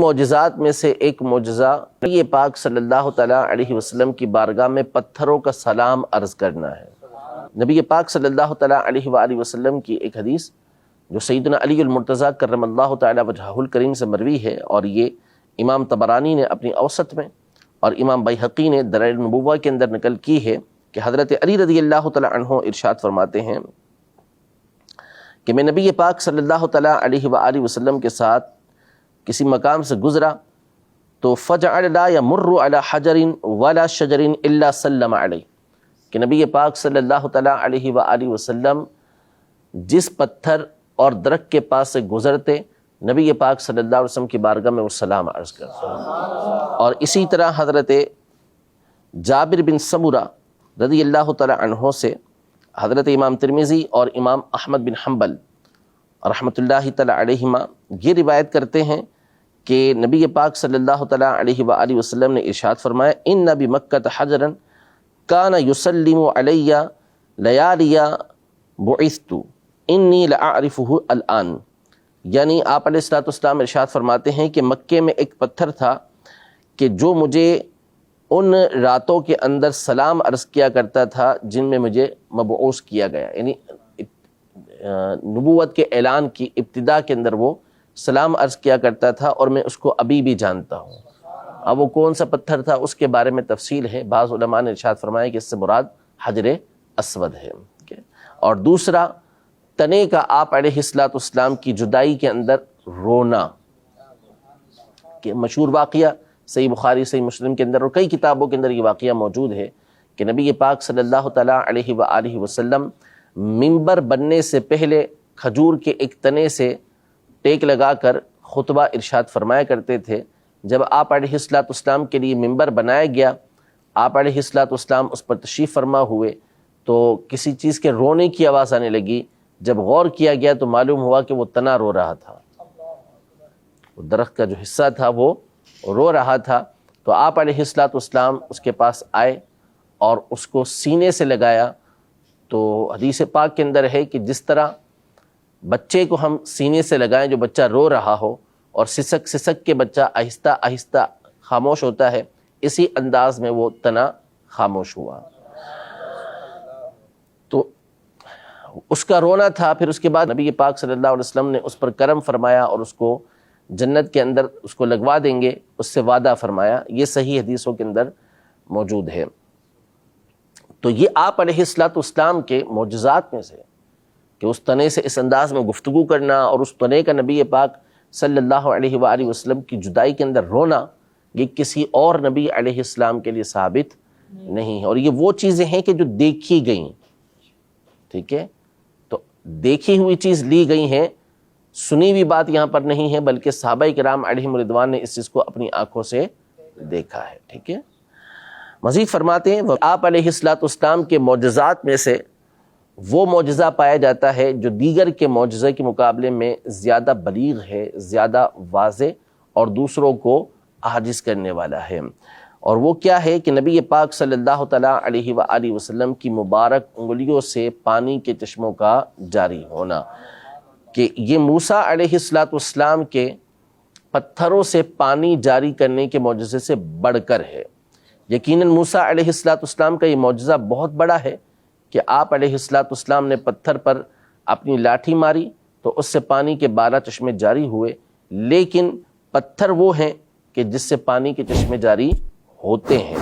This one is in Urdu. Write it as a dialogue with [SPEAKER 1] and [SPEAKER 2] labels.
[SPEAKER 1] معجزات میں سے ایک معجزہ نبی پاک صلی اللہ تعالیٰ علیہ وسلم کی بارگاہ میں پتھروں کا سلام عرض کرنا ہے۔ نبی پاک صلی اللہ تعالیٰ علیہ وآلہ وسلم کی ایک حدیث جو سیدنا علی المرتضیٰ کرم اللہ تعالیٰ وجہہ الکریم سے مروی ہے، اور یہ امام طبرانی نے اپنی اوسط میں اور امام بیہقی نے دلائل النبوہ کے اندر نقل کی ہے کہ حضرت علی رضی اللہ تعالیٰ عنہ ارشاد فرماتے ہیں کہ میں نبی پاک صلی اللہ تعالیٰ علیہ وآلہ وسلم کے ساتھ کسی مقام سے گزرا تو فجعل لا يمر على حجر ولا شجر الا سلم علیہ، کہ نبی پاک صلی اللہ تعالیٰ علیہ وآلہ وسلم جس پتھر اور درخت کے پاس سے گزرتے نبی پاک صلی اللہ علیہ وسلم کی بارگاہ میں وہ سلام عرض کرتے۔ اور اسی طرح حضرت جابر بن سمرہ رضی اللہ تعالیٰ عنہ سے حضرت امام ترمذی اور امام احمد بن حنبل رحمۃ اللہ تعالیٰ علیہما یہ روایت کرتے ہیں کہ نبی پاک صلی اللہ تعالیٰ علیہ وآلہ وسلم نے ارشاد فرمایا ان بمکۃ حجرا کان یسلم علی لیالی بعثت انی لاعرفہ الآن، یعنی آپ علیہ الصلوۃ والسلام ارشاد فرماتے ہیں کہ مکے میں ایک پتھر تھا کہ جو مجھے ان راتوں کے اندر سلام عرض کیا کرتا تھا جن میں مجھے مبعوث کیا گیا، یعنی نبوت کے اعلان کی ابتدا کے اندر وہ سلام عرض کیا کرتا تھا، اور میں اس کو ابھی بھی جانتا ہوں۔ اب وہ کون سا پتھر تھا اس کے بارے میں تفصیل ہے، بعض علماء نے ارشاد فرمایا کہ اس سے مراد حجر اسود ہے۔ اور دوسرا تنے کا آپ علیہ السلام کی جدائی کے اندر رونا، کہ مشہور واقعہ صحیح بخاری صحیح مسلم کے اندر اور کئی کتابوں کے اندر یہ واقعہ موجود ہے کہ نبی پاک صلی اللہ تعالیٰ علیہ وآلہ وسلم منبر بننے سے پہلے کھجور کے ایک تنے سے ٹیک لگا کر خطبہ ارشاد فرمایا کرتے تھے۔ جب آپ علیہ السلام کے لیے منبر بنایا گیا، آپ علیہ السلام اس پر تشریف فرما ہوئے تو کسی چیز کے رونے کی آواز آنے لگی۔ جب غور کیا گیا تو معلوم ہوا کہ وہ تنا رو رہا تھا، وہ درخت کا جو حصہ تھا وہ رو رہا تھا۔ تو آپ علیہ السلام اس کے پاس آئے اور اس کو سینے سے لگایا۔ تو حدیث پاک کے اندر ہے کہ جس طرح بچے کو ہم سینے سے لگائیں جو بچہ رو رہا ہو اور سسک سسک کے بچہ آہستہ آہستہ خاموش ہوتا ہے، اسی انداز میں وہ تنا خاموش ہوا۔ تو اس کا رونا تھا۔ پھر اس کے بعد نبی پاک صلی اللہ علیہ وسلم نے اس پر کرم فرمایا اور اس کو جنت کے اندر اس کو لگوا دیں گے، اس سے وعدہ فرمایا۔ یہ صحیح حدیثوں کے اندر موجود ہے۔ تو یہ آپ علیہ السلام کے معجزات میں سے کہ اس تنے سے اس انداز میں گفتگو کرنا اور اس تنے کا نبی پاک صلی اللہ علیہ وآلہ وسلم کی جدائی کے اندر رونا، یہ کسی اور نبی علیہ السلام کے لیے ثابت نہیں ہے۔ اور یہ وہ چیزیں ہیں کہ جو دیکھی گئیں، ٹھیک ہے، تو دیکھی ہوئی چیز لی گئی ہیں، سنی ہوئی بات یہاں پر نہیں ہے، بلکہ صحابہ کرام علیہم رضوان نے اس چیز کو اپنی آنکھوں سے دیکھا ہے، ٹھیک ہے۔ مزید فرماتے ہیں آپ علیہ السلام کے معجزات میں سے وہ معجزہ پایا جاتا ہے جو دیگر کے معجزے کے مقابلے میں زیادہ بلیغ ہے، زیادہ واضح اور دوسروں کو عاجز کرنے والا ہے۔ اور وہ کیا ہے کہ نبی پاک صلی اللہ تعالیٰ علیہ وآلہ وسلم کی مبارک انگلیوں سے پانی کے چشموں کا جاری ہونا، کہ یہ موسیٰ علیہ السلام کے پتھروں سے پانی جاری کرنے کے معجزے سے بڑھ کر ہے۔ یقیناً موسیٰ علیہ السلام کا یہ معجزہ بہت بڑا ہے کہ آپ علیہ السلام نے پتھر پر اپنی لاٹھی ماری تو اس سے پانی کے 12 چشمے جاری ہوئے، لیکن پتھر وہ ہیں کہ جس سے پانی کے چشمے جاری ہوتے ہیں۔